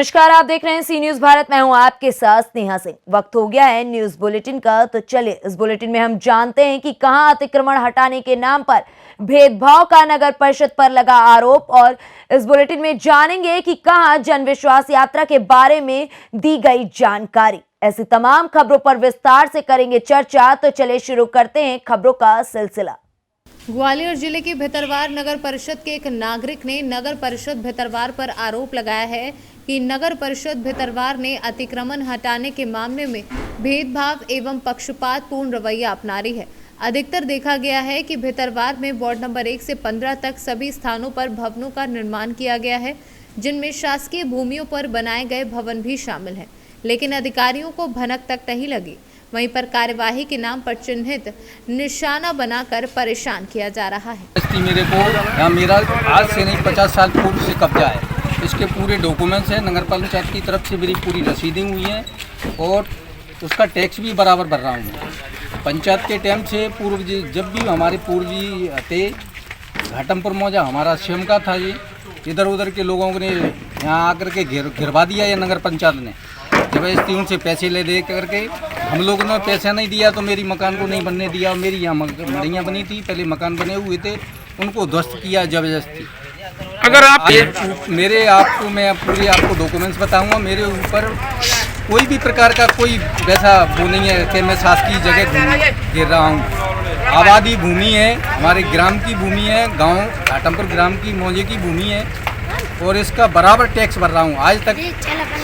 नमस्कार, आप देख रहे हैं सी न्यूज भारत। मैं हूं आपके साथ स्नेहा सिंह। वक्त हो गया है न्यूज बुलेटिन का, तो चलिए इस बुलेटिन में हम जानते हैं कि कहां अतिक्रमण हटाने के नाम पर भेदभाव का नगर परिषद पर लगा आरोप, और इस बुलेटिन में जानेंगे कि कहां जन विश्वास यात्रा के बारे में दी गई जानकारी। ऐसी तमाम खबरों पर विस्तार से करेंगे चर्चा, तो चलिए शुरू करते हैं खबरों का सिलसिला। ग्वालियर जिले की भितरवार नगर परिषद के एक नागरिक ने नगर परिषद भितरवार पर आरोप लगाया है कि नगर परिषद भितरवार ने अतिक्रमण हटाने के मामले में भेदभाव एवं पक्षपातपूर्ण रवैया अपना रही है। अधिकतर देखा गया है कि भितरवार में वार्ड नंबर 1 से 15 तक सभी स्थानों पर भवनों का निर्माण किया गया है, जिनमें शासकीय भूमियों पर बनाए गए भवन भी शामिल हैं, लेकिन अधिकारियों को भनक तक नहीं लगी। वहीं पर कार्यवाही के नाम पर चिन्हित निशाना बनाकर परेशान किया जा रहा है। मेरे को यहाँ मेरा आज से नहीं 50 साल पूर्व से कब्जा है। इसके पूरे डॉक्यूमेंट्स हैं, नगर पंचायत की तरफ से मेरी पूरी रसीदें हुई हैं और उसका टैक्स भी बराबर भर रहा हूँ। पंचायत के टाइम से पूर्व जब भी हमारे पूर्वी थे, घाटमपुर मौजा हमारा स्वयं का था। ये इधर उधर के लोगों ने यहाँ आकर के घिरवा दिया ये नगर पंचायत ने। जबरदस्ती उनसे पैसे ले दे करके हम लोगों ने पैसा नहीं दिया तो मेरी मकान को नहीं बनने दिया। मेरी यहाँ मड़ियाँ बनी थी, पहले मकान बने हुए थे, उनको ध्वस्त किया जबरदस्ती। अगर आप मेरे आपको मैं पूरे आपको डॉक्यूमेंट्स बताऊंगा। मेरे ऊपर कोई भी प्रकार का कोई वैसा वो नहीं है कि मैं शासकीय जगह गिर रहा हूँ। आबादी भूमि है, हमारे ग्राम की भूमि है, गांव घाटमपुर ग्राम की मौजे की भूमि है और इसका बराबर टैक्स भर रहा हूँ। आज तक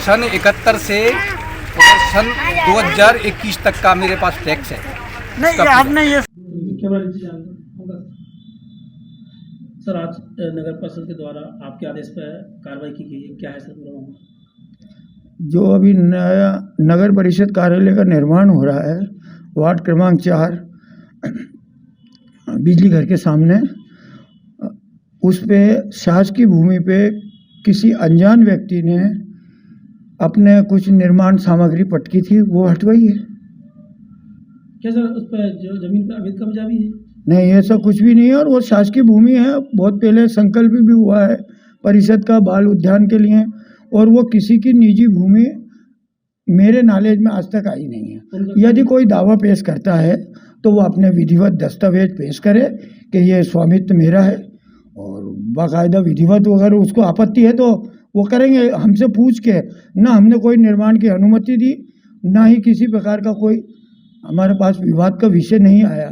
सन 71 से और सन 2021 तक का मेरे पास टैक्स है। नहीं, आपने ये सर, आज नगर परिषद के द्वारा आपके आदेश पर कार्रवाई की गई है, क्या है सर पूरा मामला? जो अभी नया नगर परिषद कार्यालय का निर्माण हो रहा है वार्ड क्रमांक 4 बिजली घर के सामने, उस पे शासकीय भूमि पे किसी अनजान व्यक्ति ने अपने कुछ निर्माण सामग्री पटकी थी, वो हटवाई है। क्या सर उस पर जो जमीन पर अवैध कब्जा भी है? नहीं, ऐसा कुछ भी नहीं है और वो शासकीय भूमि है। बहुत पहले संकल्प भी हुआ है परिषद का बाल उद्यान के लिए, और वो किसी की निजी भूमि मेरे नॉलेज में आज तक आई नहीं है। यदि कोई दावा पेश करता है तो वो अपने विधिवत दस्तावेज पेश करे कि ये स्वामित्व मेरा है, और बाकायदा विधिवत अगर उसको आपत्ति है तो वो करेंगे हमसे पूछ के। ना हमने कोई निर्माण की अनुमति दी, ना ही किसी प्रकार का कोई हमारे पास विवाद का विषय नहीं आया।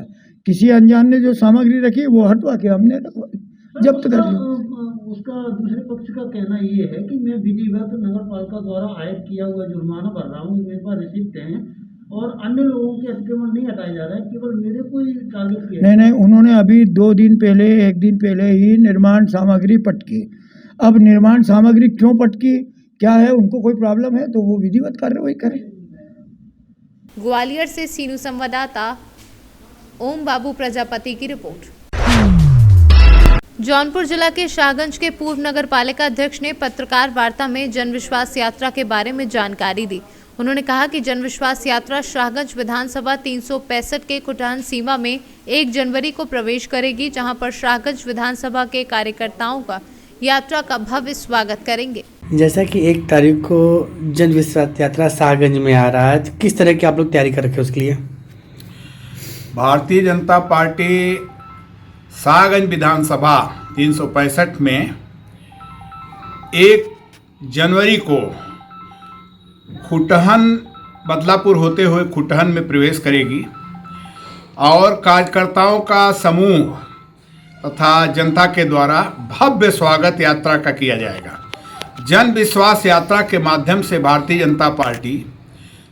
किसी अनजान ने जो सामग्री रखी वो हटवा के हमने जब्त कर ली। उसका दूसरे पक्ष का कहना ये है कि मैं विधिवत नगर पालिका द्वारा आयत किया हुआ जुर्माना भर रहा हूँ, मेरे पास रिसिप्ट हैं और अन्य लोगों के अतिक्रमण नहीं हटाया जा रहा है, केवल मेरे को ही टारगेट किया। नहीं, उन्होंने अभी 2 दिन पहले 1 दिन पहले ही निर्माण सामग्री पटकी। अब निर्माण सामग्री क्यों पटकी, क्या है, उनको कोई प्रॉब्लम है तो वो विधिवत कार्रवाई करें। ग्वालियर से सीनू संवाददाता ओम बाबू प्रजापति की रिपोर्ट। जौनपुर जिला के शाहगंज के पूर्व नगर पालिका अध्यक्ष ने पत्रकार वार्ता में जन विश्वास यात्रा के बारे में जानकारी दी। उन्होंने कहा कि जन विश्वास यात्रा शाहगंज विधानसभा 365 के कुटहन सीमा में 1 जनवरी को प्रवेश करेगी, जहां पर शाहगंज विधानसभा के कार्यकर्ताओं का यात्रा का भव्य स्वागत करेंगे। जैसा कि 1 तारीख को जन विश्वास यात्रा शाहगंज में आ रहा है, तो किस तरह की आप लोग तैयारी कर रखे उसके लिए? भारतीय जनता पार्टी शाहगंज विधानसभा 365 में 1 जनवरी को खुटहन बदलापुर होते हुए खुटहन में प्रवेश करेगी और कार्यकर्ताओं का समूह तथा जनता के द्वारा भव्य स्वागत यात्रा का किया जाएगा। जन विश्वास यात्रा के माध्यम से भारतीय जनता पार्टी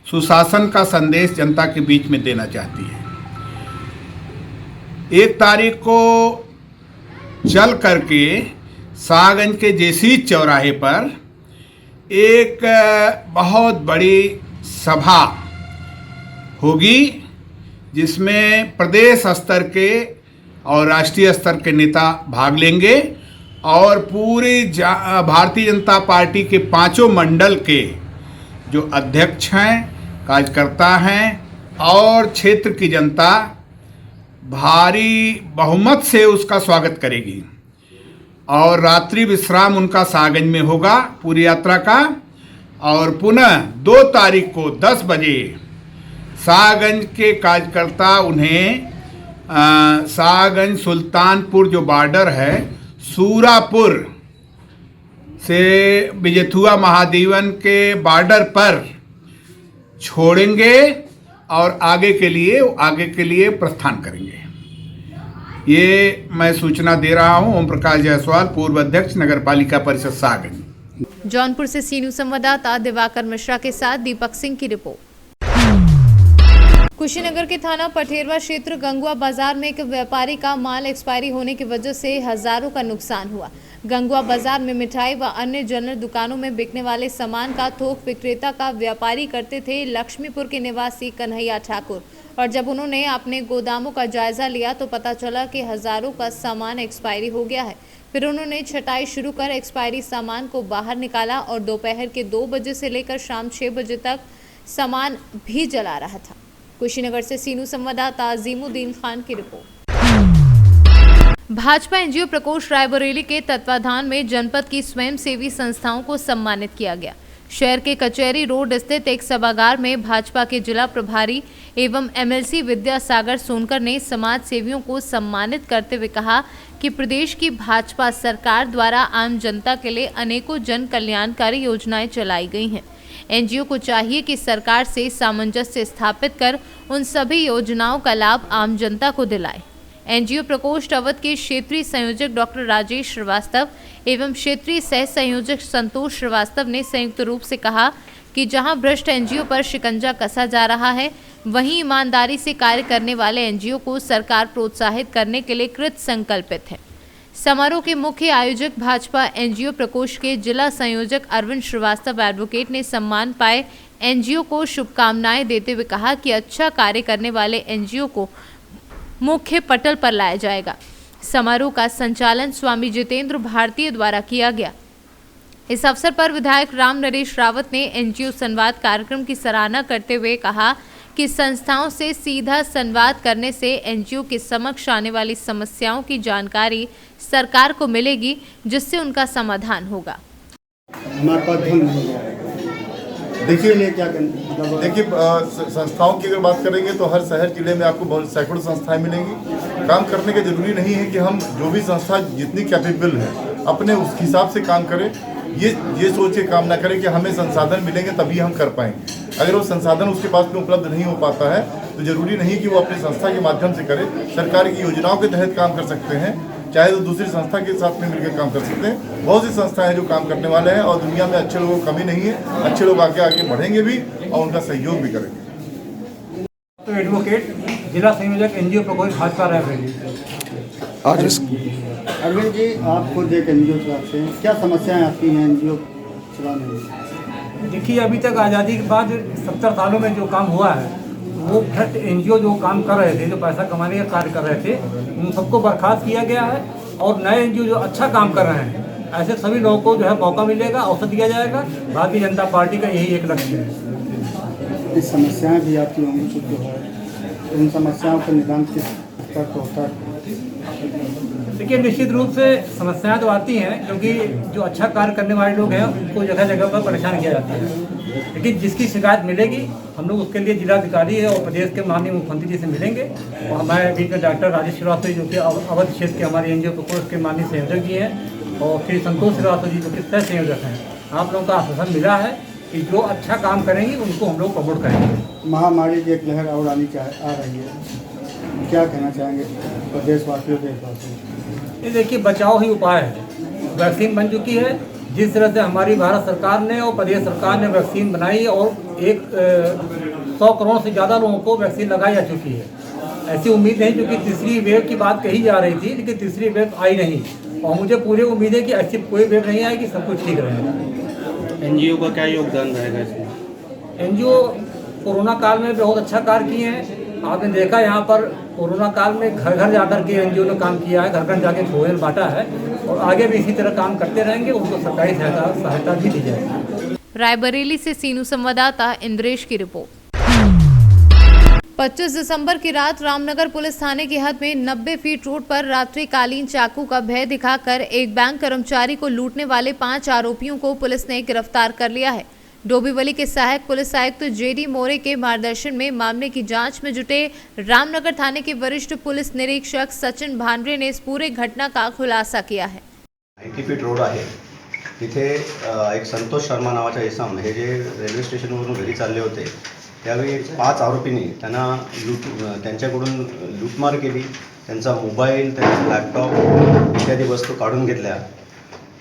सुशासन का संदेश जनता के बीच में देना चाहती है। 1 तारीख को चल करके शाहगंज के जेसी चौराहे पर एक बहुत बड़ी सभा होगी, जिसमें प्रदेश स्तर के और राष्ट्रीय स्तर के नेता भाग लेंगे और पूरी भारतीय जनता पार्टी के 5 मंडल के जो अध्यक्ष हैं, कार्यकर्ता हैं और क्षेत्र की जनता भारी बहुमत से उसका स्वागत करेगी और रात्रि विश्राम उनका शाहगंज में होगा पूरी यात्रा का। और पुनः 2 तारीख को 10 बजे शाहगंज के कार्यकर्ता उन्हें शाहगंज सुल्तानपुर जो बॉर्डर है सूरापुर से बिजेथुआ महादेवन के बॉर्डर पर छोड़ेंगे और आगे के लिए प्रस्थान करेंगे। ये मैं सूचना दे रहा हूं। ओम प्रकाश जायसवाल, पूर्व अध्यक्ष नगर पालिका परिषद शाहगंज। जौनपुर से सी न्यूज संवाददाता दिवाकर मिश्रा के साथ दीपक सिंह की रिपोर्ट। कुशीनगर के थाना पठेरवा क्षेत्र गंगुआ बाजार में एक व्यापारी का माल एक्सपायरी होने की वजह से हजारों का नुकसान हुआ। गंगुआ बाजार में मिठाई व अन्य जनरल दुकानों में बिकने वाले सामान का थोक विक्रेता का व्यापारी करते थे लक्ष्मीपुर के निवासी कन्हैया ठाकुर, और जब उन्होंने अपने गोदामों का जायजा लिया तो पता चला कि हजारों का सामान एक्सपायरी हो गया है। फिर उन्होंने छटाई शुरू कर एक्सपायरी सामान को बाहर निकाला और दोपहर के 2 बजे से लेकर शाम 6 बजे तक सामान भी जला रहा था। कुशीनगर से सीनू संवाददाता अजीमुद्दीन खान की रिपोर्ट। भाजपा एनजीओ प्रकोष्ठ रायबरेली के तत्वाधान में जनपद की स्वयंसेवी संस्थाओं को सम्मानित किया गया। शहर के कचहरी रोड स्थित एक सभागार में भाजपा के जिला प्रभारी एवं एमएलसी विद्यासागर सोनकर ने समाज सेवियों को सम्मानित करते हुए कहा कि प्रदेश की भाजपा सरकार द्वारा आम जनता के लिए अनेकों जन कल्याणकारी योजनाएं चलाई गई हैं। एनजीओ को चाहिए कि सरकार से सामंजस्य स्थापित कर उन सभी योजनाओं का लाभ आम जनता को दिलाए। एनजीओ प्रकोष्ठ अवध के क्षेत्रीय संयोजक डॉक्टर राजेश श्रीवास्तव एवं क्षेत्रीय सह संयोजक संतोष श्रीवास्तव ने संयुक्त रूप से कहा कि जहां भ्रष्ट एनजीओ पर शिकंजा कसा जा रहा है, वहीं ईमानदारी से कार्य करने वाले एनजीओ को सरकार प्रोत्साहित करने के लिए कृत संकल्पित है। समारोह के मुख्य आयोजक भाजपा एनजीओ प्रकोष्ठ के जिला संयोजक अरविंद श्रीवास्तव एडवोकेट ने सम्मान पाए एनजीओ को शुभकामनाएं देते हुए कहा कि अच्छा कार्य करने वाले एनजीओ को मुख्य पटल पर लाया जाएगा। समारोह का संचालन स्वामी जितेंद्र भारतीय द्वारा किया गया। इस अवसर पर विधायक राम नरेश रावत ने एनजीओ संवाद कार्यक्रम की सराहना करते हुए कहा कि संस्थाओं से सीधा संवाद करने से एनजीओ के समक्ष आने वाली समस्याओं की जानकारी सरकार को मिलेगी, जिससे उनका समाधान होगा। हमारे पास धन नहीं है। देखिए क्या मतलब देखिए संस्थाओं की अगर बात करेंगे तो हर शहर जिले में आपको बहुत सैकड़ों संस्थाएं मिलेंगी। काम करने का जरूरी नहीं है कि हम जो भी संस्था जितनी कैपेबल है अपने उस हिसाब से काम करें। ये सोच के काम ना करें कि हमें संसाधन मिलेंगे तभी हम कर पाएंगे। अगर वो संसाधन उसके पास में उपलब्ध नहीं हो पाता है तो जरूरी नहीं कि वो अपनी संस्था के माध्यम से करे। सरकार की योजनाओं के तहत काम कर सकते हैं, चाहे तो दूसरी संस्था के साथ में मिलकर काम कर सकते हैं। बहुत सी संस्थाएं हैं जो काम करने वाले हैं और दुनिया में अच्छे लोगों की कमी नहीं है। अच्छे लोग आगे आगे बढ़ेंगे भी और उनका सहयोग भी करेंगे। तो एडवोकेट जिला संयोजक एनजीओ प्रकोष्ठ भाजपा रायबरेली। अरविंद जी, आप खुद एक एनजीओ चलाते हैं, क्या समस्याएं आती हैं एनजीओ चलाने में? देखिए, अभी तक आज़ादी के बाद 70 सालों में जो काम हुआ है वो भ्रष्ट एनजीओ जो काम कर रहे थे, जो पैसा कमाने का कार्य कर रहे थे, उन सबको बर्खास्त किया गया है और नए एनजीओ जो अच्छा काम कर रहे हैं ऐसे सभी लोगों को जो है मौका मिलेगा, अवसर दिया जाएगा। भारतीय जनता पार्टी का यही एक लक्ष्य है। इस समस्याएं भी आती होंगी कुछ जो है, तो उन समस्याओं का निदान किस स्तर पर होता है? देखिए, निश्चित रूप से समस्याएं तो आती हैं, क्योंकि जो अच्छा कार्य करने वाले लोग हैं उनको जगह जगह पर परेशान किया जाता है। लेकिन जिसकी शिकायत मिलेगी हम लोग उसके लिए जिलाधिकारी और प्रदेश के माननीय मुख्यमंत्री जी से मिलेंगे। और हमारे बीच में डॉक्टर राजेश श्रीवास्तव जो कि अवध क्षेत्र के हमारे एनजीओ प्रकोष्ठ के माननीय संयोजक जी हैं और श्री संतोष श्रीवास्तव जी जो कि सह संयोजक हैं। आप लोगों का आश्वासन मिला है कि जो अच्छा काम करेंगे उनको हम लोग प्रमोट करेंगे। महामारी की एक लहर और आ रही है, क्या कहना चाहेंगे प्रदेशवासियों देशवासियों? ये देखिए, बचाव ही उपाय है। वैक्सीन बन चुकी है। जिस तरह से हमारी भारत सरकार ने और प्रदेश सरकार ने वैक्सीन बनाई है और 100 करोड़ से ज़्यादा लोगों को वैक्सीन लगाई जा चुकी है। ऐसी उम्मीद नहीं, क्योंकि तीसरी वेव की बात कही जा रही थी, लेकिन तीसरी वेव आई नहीं और मुझे पूरी उम्मीद है कि ऐसी कोई वेव नहीं आएगी, सब कुछ ठीक रहेगा। एनजीओ का क्या योगदान रहेगा इसमें? एनजीओ कोरोना काल में बहुत अच्छा कार्य किए हैं। आपने देखा यहाँ पर कोरोना काल में घर घर जाकर के एनजीओ ने काम किया है, घर घर जाके भोजन बांटा है और आगे भी इसी तरह काम करते रहेंगे। उनको सरकारी सहायता भी दी जाएगी। रायबरेली से सीनू संवाददाता इंद्रेश की रिपोर्ट। 25 दिसंबर की रात रामनगर पुलिस थाने की हद में 90 फीट रोड पर रात्रिकालीन चाकू का भय दिखाकर एक बैंक कर्मचारी को लूटने वाले 5 आरोपियों को पुलिस ने गिरफ्तार कर लिया है। डोंबिवली के सहायक पुलिस आयुक्त जेडी मोरे के मार्गदर्शन में मामले की जांच में जुटे रामनगर थाने के वरिष्ठ पुलिस निरीक्षक सचिन भांडरे ने इस पूरे घटना का खुलासा किया है। 90 फीट रोड आहे तिथे एक संतोष शर्मा नावाचा इसम हे जे रेल्वे स्टेशनवरून घरी चालले होते त्यावेळी 5 आरोपींनी त्यांच्याकडून लूटमार केली, त्यांचा मोबाईल, त्यांचा लॅपटॉप इत्यादी वस्तू काढून घेतल्या।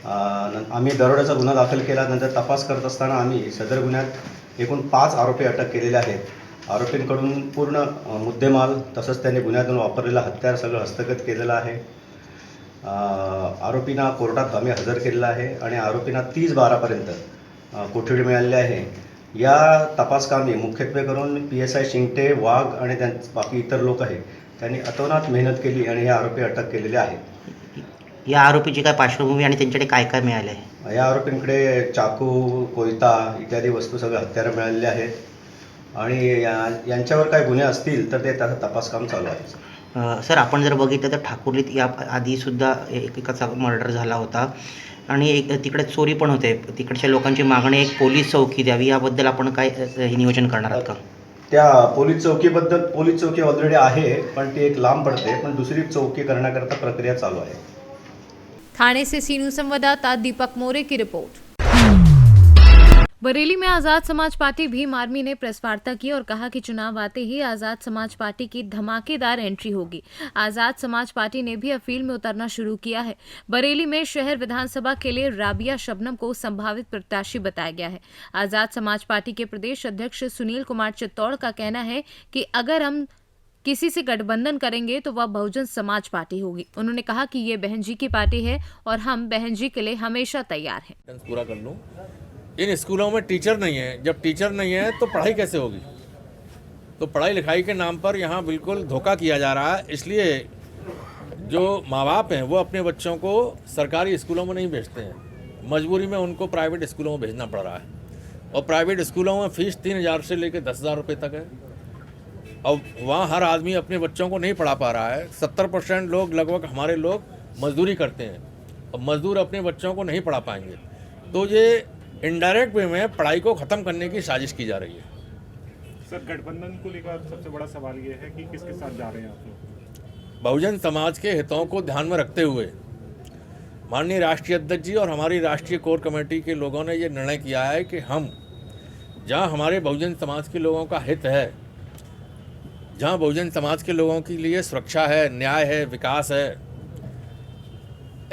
आम्ही दरोड्याचा गुन्हा दाखल केला। नंतर तपास करत असताना आम्ही सदर गुन्ह्यात एकूण 5 आरोपी अटक केलेले आहेत। आरोपींकडून पूर्ण मुद्देमाल तसंच त्यांनी गुन्ह्यातून वापरलेला हत्यार सगळं हस्तगत केलेलं आहे। आरोपींना कोर्टात आम्ही हजर केलेला आहे आणि आरोपींना 30/12 पर्यंत कोठडी मिळालेली आहे। या तपासकामी मुख्यत्वे करून PSI शिंगटे, वाघ आणि बाकी इतर लोक आहेत त्यांनी अतोनात मेहनत केली आणि हे आरोपी अटक केलेले आहेत। या आरोपीची काय पार्श्वभूमी आणि त्यांच्याकडे काय काय मिळाले आहे? या आरोपींकडे चाकू, कोयता इत्यादी वस्तू सगळे हत्यारं मिळालेले आहेत आणि यांच्यावर काय गुन्हे असतील तर ते त्याचा तपास काम चालू आहे। सर, आपण जर बघितलं तर ठाकुर्लीत या आधीसुद्धा एकाचा मर्डर झाला होता आणि तिकडे चोरी पण होते। तिकडच्या लोकांची मागणी एक पोलीस चौकी द्यावी, याबद्दल आपण काय नियोजन करणार आहात का? त्या पोलीस चौकी ऑलरेडी आहे पण ती एक लांब पडते, पण दुसरी चौकी करण्याकरता प्रक्रिया चालू आहे। थाने से सीनू संवाददाता दीपक मोरे की रिपोर्ट। बरेली में आजाद समाज पार्टी भीम आर्मी ने प्रेस वार्ता की और कहा कि चुनाव आते ही आजाद समाज पार्टी की धमाकेदार एंट्री होगी। आजाद समाज पार्टी ने भी अपील में उतरना शुरू किया है। बरेली में शहर विधानसभा के लिए राबिया शबनम को संभावित प्रत्याशी बताया गया है। आजाद समाज पार्टी के प्रदेश अध्यक्ष सुनील कुमार चित्तौड़ का कहना है कि अगर हम किसी से गठबंधन करेंगे तो वह बहुजन समाज पार्टी होगी। उन्होंने कहा कि ये बहन जी की पार्टी है और हम बहन जी के लिए हमेशा तैयार हैं। पूरा कर लूँ। इन स्कूलों में टीचर नहीं है, जब टीचर नहीं है तो पढ़ाई कैसे होगी? तो पढ़ाई लिखाई के नाम पर यहाँ बिल्कुल धोखा किया जा रहा है। इसलिए जो माँ बाप हैं वो अपने बच्चों को सरकारी स्कूलों में नहीं भेजते हैं, मजबूरी में उनको प्राइवेट स्कूलों में भेजना पड़ रहा है और प्राइवेट स्कूलों में फ़ीस 3,000 से लेकर 10,000 रुपये तक है। अब वहाँ हर आदमी अपने बच्चों को नहीं पढ़ा पा रहा है। 70% लोग लगभग हमारे लोग मजदूरी करते हैं और मजदूर अपने बच्चों को नहीं पढ़ा पाएंगे। तो ये इनडायरेक्ट वे में पढ़ाई को ख़त्म करने की साजिश की जा रही है। सर, गठबंधन को लेकर सबसे बड़ा सवाल ये है कि किसके साथ जा रहे हैं आप लोग? बहुजन समाज के हितों को ध्यान में रखते हुए माननीय राष्ट्रीय अध्यक्ष जी और हमारी राष्ट्रीय कोर कमेटी के लोगों ने ये निर्णय किया है कि हम जहाँ हमारे बहुजन समाज के लोगों का हित है, जहाँ बहुजन समाज के लोगों के लिए सुरक्षा है, न्याय है, विकास है,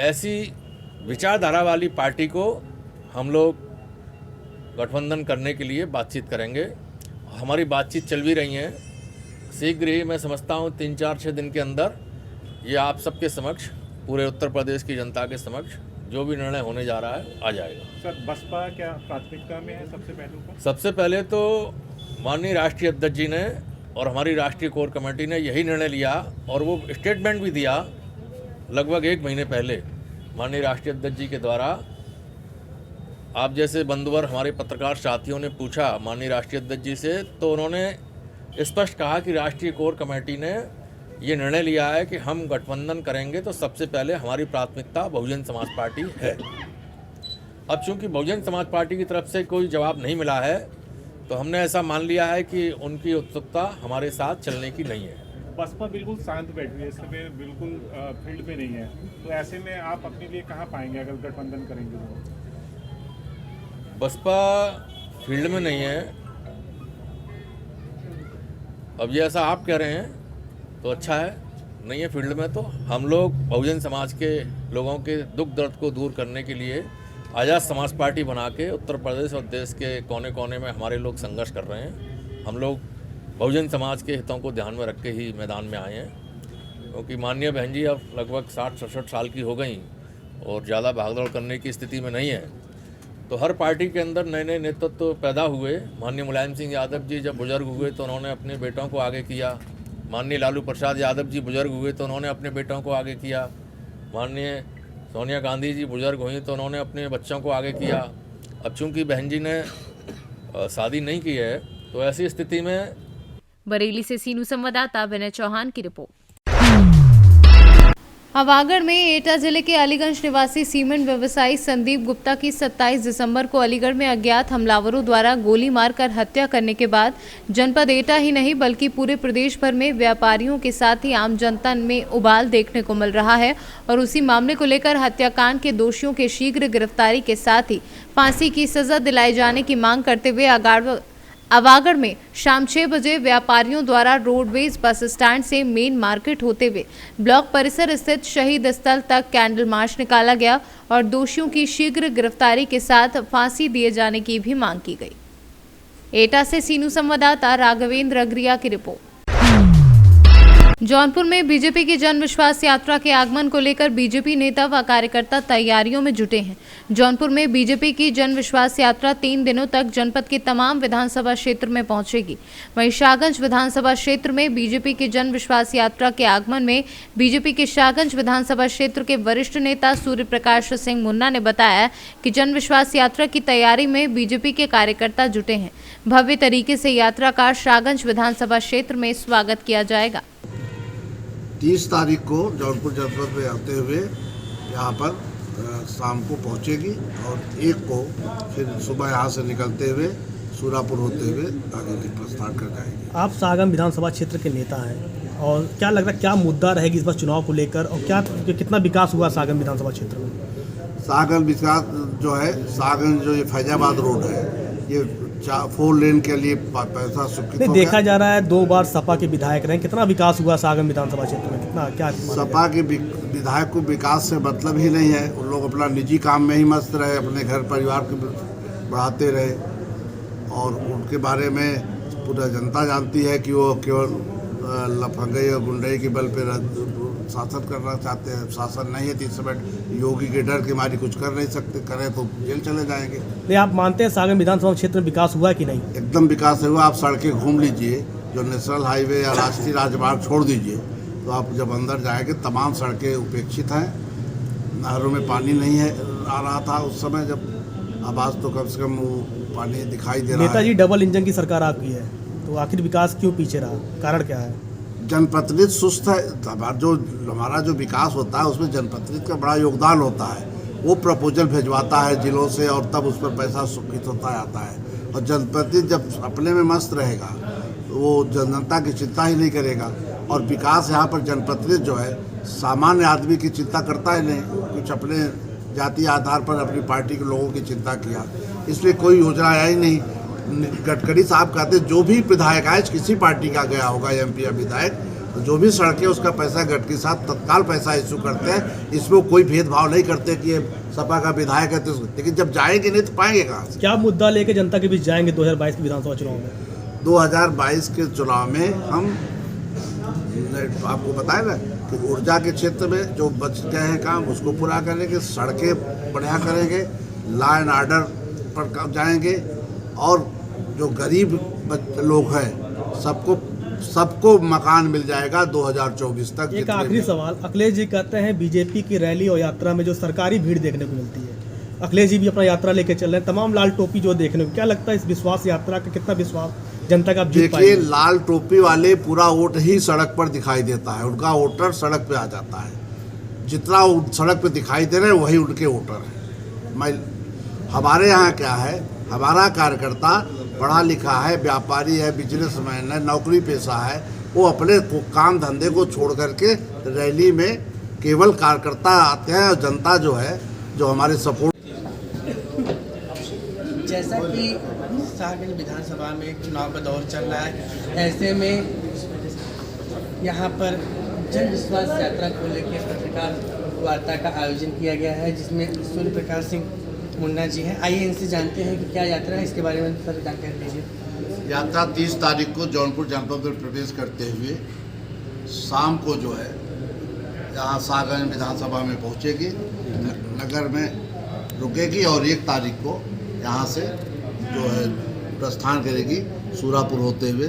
ऐसी विचारधारा वाली पार्टी को हम लोग गठबंधन करने के लिए बातचीत करेंगे। हमारी बातचीत चल भी रही है। शीघ्र ही मैं समझता हूँ 3-4-6 दिन के अंदर ये आप सबके समक्ष, पूरे उत्तर प्रदेश की जनता के समक्ष जो भी निर्णय होने जा रहा है आ जाएगा। सर, बसपा क्या प्राथमिकता में है सबसे पहले? सबसे पहले तो माननीय राष्ट्रीय अध्यक्ष जी ने और हमारी राष्ट्रीय कोर कमेटी ने यही निर्णय लिया और वो स्टेटमेंट भी दिया लगभग 1 महीने पहले माननीय राष्ट्रीय अध्यक्ष जी के द्वारा। आप जैसे बंधुवर हमारे पत्रकार साथियों ने पूछा माननीय राष्ट्रीय अध्यक्ष जी से, तो उन्होंने स्पष्ट कहा कि राष्ट्रीय कोर कमेटी ने ये निर्णय लिया है कि हम गठबंधन करेंगे तो सबसे पहले हमारी प्राथमिकता बहुजन समाज पार्टी है। अब चूंकि बहुजन समाज पार्टी की तरफ से कोई जवाब नहीं मिला है तो हमने ऐसा मान लिया है कि उनकी उत्सुकता हमारे साथ चलने की नहीं है। बसपा बिल्कुल शांत बैठी हुई है, इस समय बिल्कुल फील्ड में नहीं है, तो ऐसे में आप अपने लिए कहाँ पाएंगे अगर गठबंधन करेंगे तो? बसपा फील्ड में नहीं है। अब ये ऐसा आप कह रहे हैं तो अच्छा है, नहीं है फील्ड में तो हम लोग बहुजन समाज के लोगों के दुख दर्द को दूर करने के लिए आज़ाद समाज पार्टी बना के उत्तर प्रदेश और देश के कोने कोने में हमारे लोग संघर्ष कर रहे हैं। हम लोग बहुजन समाज के हितों को ध्यान में रख के ही मैदान में आए हैं, क्योंकि माननीय बहन जी अब लगभग 60-67 साल की हो गई और ज़्यादा भागदौड़ करने की स्थिति में नहीं है। तो हर पार्टी के अंदर नए नए नेतृत्व पैदा हुए। माननीय मुलायम सिंह यादव जी जब बुजुर्ग हुए तो उन्होंने अपने बेटों को आगे किया। माननीय लालू प्रसाद यादव जी बुजुर्ग हुए तो उन्होंने अपने बेटों को आगे किया। माननीय सोनिया गांधी जी बुजुर्ग हुई तो उन्होंने अपने बच्चों को आगे किया। अब चूंकि बहन जी ने शादी नहीं की है तो ऐसी स्थिति में। बरेली से सीनू संवाददाता विनय चौहान की रिपोर्ट। अवागढ़ में एटा जिले के अलीगंज निवासी सीमेंट व्यवसायी संदीप गुप्ता की 27 दिसंबर को अलीगढ़ में अज्ञात हमलावरों द्वारा गोली मारकर हत्या करने के बाद जनपद एटा ही नहीं बल्कि पूरे प्रदेश भर में व्यापारियों के साथ ही आम जनता में उबाल देखने को मिल रहा है और उसी मामले को लेकर हत्याकांड के दोषियों के शीघ्र गिरफ्तारी के साथ ही फांसी की सजा दिलाए जाने की मांग करते हुए अवागढ़ में शाम 6 बजे व्यापारियों द्वारा रोडवेज बस स्टैंड से मेन मार्केट होते हुए ब्लॉक परिसर स्थित शहीद स्थल तक कैंडल मार्च निकाला गया और दोषियों की शीघ्र गिरफ्तारी के साथ फांसी दिए जाने की भी मांग की गई। एटा से सीनू संवाददाता राघवेंद्र अग्रिया की रिपोर्ट। जौनपुर में बीजेपी की जन विश्वास यात्रा के आगमन को लेकर बीजेपी नेता व कार्यकर्ता तैयारियों में जुटे हैं। जौनपुर में बीजेपी की जन विश्वास यात्रा 3 दिनों तक जनपद के तमाम विधानसभा क्षेत्र में पहुंचेगी। वहीं शाहगंज विधानसभा क्षेत्र में बीजेपी की जन विश्वास यात्रा के आगमन में बीजेपी के शाहगंज विधानसभा क्षेत्र के वरिष्ठ नेता सूर्य प्रकाश सिंह मुन्ना ने बताया कि जन विश्वास यात्रा की तैयारी में बीजेपी के कार्यकर्ता जुटे हैं। भव्य तरीके से यात्रा का शाहगंज विधानसभा क्षेत्र में स्वागत किया जाएगा। 30 तारीख को जौनपुर जनपद में आते हुए यहाँ पर शाम को पहुँचेगी और 1 को फिर सुबह यहाँ से निकलते हुए सूरापुर होते हुए आगे की प्रस्थान कर जाएगी। आप सागम विधानसभा क्षेत्र के नेता हैं और क्या लग रहा है क्या मुद्दा रहेगी इस बार चुनाव को लेकर और क्या कितना विकास हुआ सागम विधानसभा क्षेत्र में? सागम विकास जो है सागम जो ये फैजाबाद रोड है ये 4 लेन के लिए पैसा स्वीकृत हो देखा जा रहा है 2 बार सपा के विधायक रहे। कितना विकास हुआ सागम विधानसभा क्षेत्र में? कितना क्या सपा के विधायक को विकास से मतलब ही नहीं है। उन लोग अपना निजी काम में ही मस्त रहे, अपने घर परिवार को बढ़ाते रहे और उनके बारे में पूरा जनता जानती है कि वो केवल लफंगई और गुंडई के बल पे शासन करना चाहते हैं। शासन नहीं है 30 मिनट योगी के डर के मारी कुछ कर नहीं सकते, करें तो जेल चले जाएंगे। नहीं, आप मानते हैं सागम विधानसभा क्षेत्र में विकास हुआ कि नहीं? एकदम विकास हुआ। आप सड़कें घूम लीजिए, जो नेशनल हाईवे या राष्ट्रीय राजमार्ग छोड़ दीजिए तो आप जब अंदर जाएंगे तमाम सड़कें उपेक्षित हैं। नहरों में पानी नहीं है आ रहा था उस समय जब, अब आज तो कम से कम वो पानी दिखाई दे रहा है। नेताजी डबल इंजन की सरकार आपकी है तो आखिर विकास क्यों पीछे रहा? कारण क्या है? जनप्रतिनिधि सुस्त है। हमारा जो विकास होता है उसमें जनप्रतिनिधि का बड़ा योगदान होता है। वो प्रपोजल भिजवाता है जिलों से और तब उस पर पैसा स्वीकृत होता जाता है। और जनप्रतिनिधि जब अपने में मस्त रहेगा वो जनता की चिंता ही नहीं करेगा। और विकास यहाँ पर जनप्रतिनिधि जो है सामान्य आदमी की चिंता करता ही नहीं, कुछ अपने जातीय आधार पर अपनी पार्टी के लोगों की चिंता किया, इसलिए कोई योजना आया ही नहीं। गडकरी साहब कहते जो भी विधायक आए किसी पार्टी का गया होगा एमपी या विधायक, तो जो भी सड़कें उसका पैसा गडकरी साहब तत्काल पैसा इशू करते हैं। इसमें कोई भेदभाव नहीं करते कि ये सपा का विधायक है तो, लेकिन जब जाएंगे नहीं तो पाएंगे कहाँ से? क्या मुद्दा लेके जनता के बीच जाएंगे 2022 के विधानसभा चुनाव में? 2022 के चुनाव में हम आपको बताए ना कि ऊर्जा के क्षेत्र में जो बच गए हैं काम उसको पूरा करेंगे, सड़कें बढ़िया करेंगे, लॉ एंड ऑर्डर पर जाएंगे और जो गरीब लोग हैं सबको मकान मिल जाएगा 2024 तक। एक आखिरी सवाल, अखिलेश जी कहते हैं बीजेपी की रैली और यात्रा में जो सरकारी भीड़ देखने को मिलती है, अखिलेश जी भी अपना यात्रा लेके चल रहे हैं, तमाम लाल टोपी जो देखने को, क्या लगता है इस विश्वास यात्रा का कितना विश्वास जनता का? देखिए लाल टोपी वाले पूरा वोट ही सड़क पर दिखाई देता है, उनका वोटर सड़क पे आ जाता है। जितना सड़क पे दिखाई दे रहे हैं वही उनके वोटर हैं। हमारे यहाँ क्या है, हमारा कार्यकर्ता पढ़ा लिखा है, व्यापारी है, बिजनेसमैन है, नौकरी पेशा है, वो अपने काम धंधे को छोड़ करके रैली में केवल कार्यकर्ता आते हैं और जनता जो है जो हमारे सपोर्ट। जैसा कि सागंज विधानसभा में चुनाव का दौर चल रहा है, ऐसे में यहाँ पर जन विश्वास यात्रा को लेकर पत्रकार वार्ता का आयोजन किया गया है जिसमें सूर्य प्रकाश सिंह मुन्ना जी हैं। आइए इनसे जानते हैं कि क्या यात्रा है, इसके बारे में सर जानकारी दीजिए। यात्रा 30 तारीख को जौनपुर जनपद में प्रवेश करते हुए शाम को जो है यहाँ सागंज विधानसभा में पहुँचेगी, नगर में रुकेगी और 1 तारीख को यहाँ से जो है प्रस्थान करेगी सूरापुर होते हुए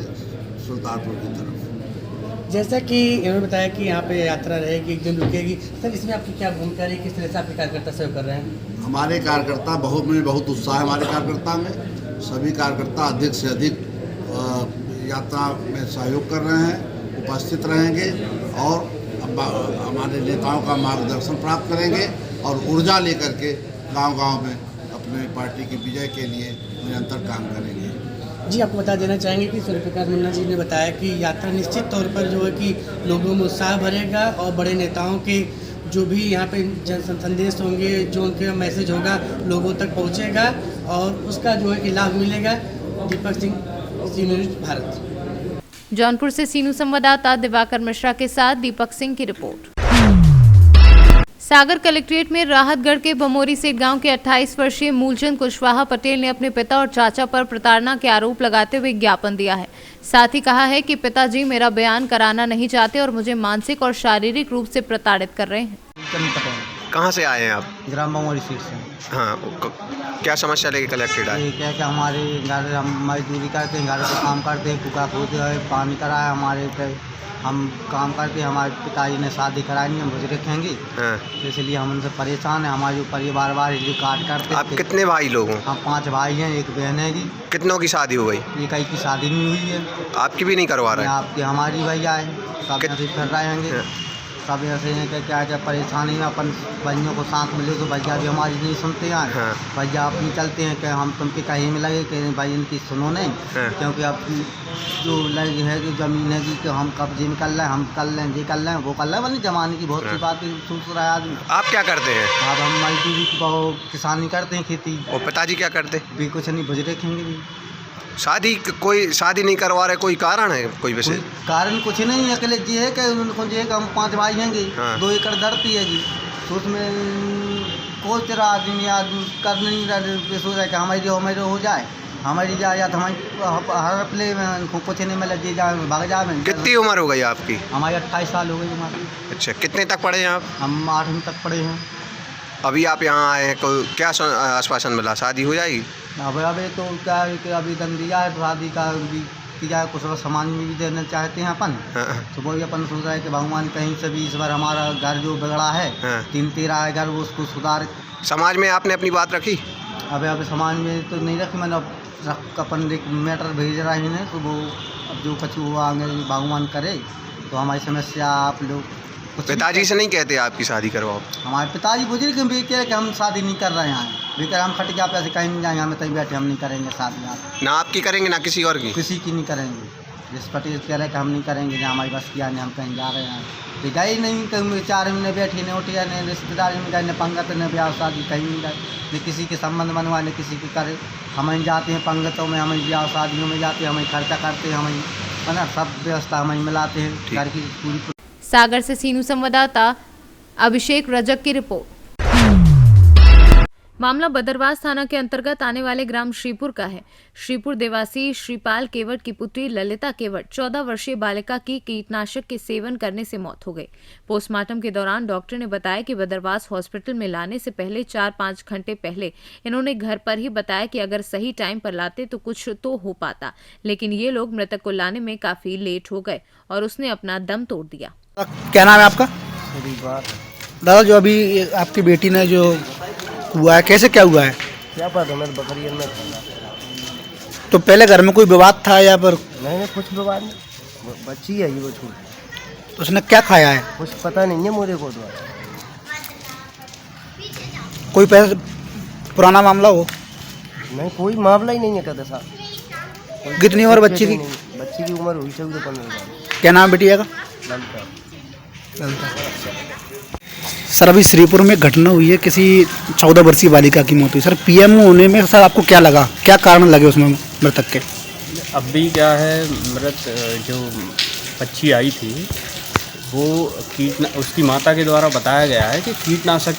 सुल्तानपुर की तरफ। जैसा कि इन्होंने बताया कि यहाँ पे यात्रा रहेगी, 1 दिन रुकेगी, सर इसमें आपकी क्या भूमिका रही, किस तरह से आपके कार्यकर्ता सहयोग कर रहे हैं? हमारे कार्यकर्ता बहुत उत्साह है हमारे कार्यकर्ता में। सभी कार्यकर्ता अधिक से अधिक यात्रा में सहयोग कर रहे हैं, उपस्थित रहेंगे और हमारे नेताओं का मार्गदर्शन प्राप्त करेंगे और ऊर्जा लेकर के गांव-गांव में अपने पार्टी की विजय के लिए निरंतर काम करेंगे। जी, आपको बता देना चाहेंगे कि सूर्य प्रकाश मुन्ना जी ने बताया कि यात्रा निश्चित तौर पर जो है कि लोगों में उत्साह भरेगा और बड़े नेताओं के जो भी यहाँ पे जन संदेश होंगे, जो उनके मैसेज होगा लोगों तक पहुँचेगा और उसका जो है कि लाभ मिलेगा। दीपक सिंह, सी न्यूज़ भारत। जौनपुर से सीनू संवाददाता दिवाकर मिश्रा के साथ दीपक सिंह की रिपोर्ट। सागर कलेक्ट्रेट में राहतगढ़ के बमोरी सेठ गांव के 28 वर्षीय मूलचंद कुशवाहा पटेल ने अपने पिता और चाचा पर प्रताड़ना के आरोप लगाते हुए ज्ञापन दिया है। साथ ही कहा है कि पिताजी मेरा बयान कराना नहीं चाहते और मुझे मानसिक और शारीरिक रूप से प्रताड़ित कर रहे हैं। कहाँ से आए हैं आप? ग्राम बमोरी सीट से। हाँ, क्या समस्या लेके कलेक्ट्रेट आए? ये क्या कि हमारे घर हम मजदूरी करते हैं, घर पे काम करते हैं, कुका खोदते हैं, पानी कराया हमारे पे हम काम करते हैं। हमारे पिताजी ने शादी कराई नहीं, हम बुजुर्ग रहेंगे। हाँ। इसलिए हम उनसे परेशान हैं। हमारे परिवार वाले जो काट करते। आप कितने भाई लोग हो? हम 5 भाई हैं, एक बहन है जी। कितनों की शादी हो गई? एक की शादी नहीं हुई है। आपकी भी नहीं करवा रहे? आपकी हमारी भैया है, सब ऐसे फिर रहे होंगे। सब ऐसे हैं कि क्या परेशानी में अपन भाइयों को साथ मिले तो भैया भी हमारी नहीं सुनते हैं। हाँ। भैया अपनी चलते हैं कि हम तुमके कहीं में लगे कि भाई इनकी सुनो नहीं। हाँ। क्योंकि अब जो लगे है कि ज़मीन है कि हम कब्जे में कर लें, हम कर लें, ये कर लें, वो कर लें, बल्कि जमाने की बहुत सी बातें सोच रहा है आदमी। आप क्या करते हैं? अब हम मजदूरी किसानी करते हैं, खेती। और पिताजी क्या करते? भी कुछ नहीं, बुजुर्ग रखेंगे भी। कोई शादी नहीं करवा रहे, कोई कारण है? कोई विशेष कारण कुछ नहीं है, अकेले ये है कि उनको ये कि हम 5 भाई हैंगे। हाँ। 2 एकड़ धरती है जी, तो उसमें कोई तेरा आदमी कर नहीं रहा, सोच रहा है कि हमारी हो जाए, हमारी जाए या तो हमारी हर प्ले में कुछ नहीं मिले, जी जाए भाग जाए। कितनी उम्र हो गई आपकी? हमारी 28 साल हो गई हमारी। अच्छा, कितने तक पढ़े हैं आप? हम 8वीं तक पढ़े हैं। अभी आप यहाँ आए हैं, कोई क्या आश्वासन मिला? शादी हो जाएगी? अभी तो क्या है कि अभी दन दिया है, शादी का भी किया है, कुछ समाज में भी देना चाहते हैं अपन। हाँ। तो वो भी अपन सोच रहे हैं कि भगवान कहीं से भी इस बार हमारा घर जो बिगड़ा है, हाँ। 3-13 है घर, वो उसको सुधार। समाज में आपने अपनी बात रखी? अभी समाज में तो नहीं रखी मैंने, अपन एक मैटर भेज रहे हैं, तो वो अब जो कुछ हुआ आगे भगवान करे तो हमारी समस्या आप लोग। पिताजी से नहीं कहते आपकी शादी करवाओ? हमारे पिताजी बुजुर्ग भी कह रहे कि हम शादी नहीं कर रहे हैं, भी कह हम खटिया पे ऐसे कहीं नहीं जाएंगे, हमें तभी बैठे हम नहीं करेंगे शादी। आप ना आपकी करेंगे ना किसी और की? किसी की नहीं करेंगे। जिस पटेल कह रहे कि हम नहीं करेंगे, जहाँ हमारी बस किया नहीं, हम कहीं जा रहे हैं तो गए नहीं, कहीं 4 महीने बैठी नहीं, उठिया नहीं, रिश्तेदारी में गए, न पंगत न ब्याह शादी कहीं नहीं गए, न किसी के संबंध बनवाए, न किसी के करे। हम जाते हैं पंगतों में, हमें ब्याह शादियों में जाते हैं, हमें खर्चा करते हैं, हमें है ना, सब व्यवस्था हमें मिलाते हैं घर की पूरी। सागर से सीनू संवाददाता अभिषेक रजक की रिपोर्ट। मामला बदरवास थाना के अंतर्गत आने वाले ग्राम श्रीपुर का है। श्रीपुर देवासी श्रीपाल केवट की पुत्री ललिता केवट 14 वर्षीय बालिका की कीटनाशक के सेवन करने से मौत हो गई। पोस्टमार्टम के दौरान डॉक्टर ने बताया कि बदरवास हॉस्पिटल में लाने से पहले 4-5 घंटे पहले इन्होंने घर पर ही बताया कि अगर सही टाइम पर लाते तो कुछ तो हो पाता, लेकिन ये लोग मृतक को लाने में काफी लेट हो गए और उसने अपना दम तोड़ दिया। क्या नाम है आपका? दादा, जो अभी आपकी बेटी ने जो हुआ है, कैसे क्या हुआ है? क्या पता, मैं बकरी में। तो पहले घर में कोई विवाद था या पर? नहीं, कुछ विवाद नहीं, बच्ची है ये, वो छोटी। तो उसने क्या खाया है? कुछ पता नहीं है मुझे को। कोई पहले पुराना मामला हो? नहीं, कोई मामला ही नहीं है कदा साहब। कितनी उम्र बच्ची की? बच्ची की उम्र हुई 14-15 साल। क्या नाम बेटिया का? ललिता। सर, अभी श्रीपुर में घटना हुई है, किसी 14 वर्षीय बालिका की मौत हुई। सर, पीएमओ होने में सर आपको क्या लगा, क्या कारण लगे उसमें मृतक के? अभी क्या है, मृत जो बच्ची आई थी वो उसकी माता के द्वारा बताया गया है कि कीटनाशक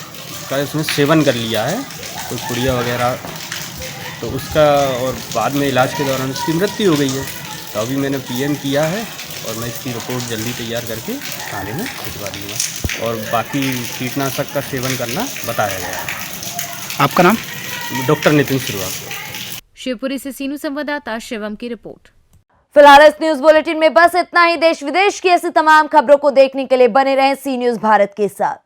का उसने सेवन कर लिया है, कोई पुड़िया वगैरह, तो उसका और बाद में इलाज के दौरान उसकी मृत्यु हो गई है। तो अभी मैंने पीएम किया है और मैं इसकी रिपोर्ट जल्दी तैयार करके थाने में भिजवा दूँगा और बाकी कीटनाशक का सेवन करना बताया गया है। आपका नाम? डॉक्टर नितिन श्रीवास्तव। शिवपुरी से सीनू संवाददाता शिवम की रिपोर्ट। फिलहाल इस न्यूज बुलेटिन में बस इतना ही। देश विदेश की ऐसी तमाम खबरों को देखने के लिए बने रहें सी न्यूज भारत के साथ।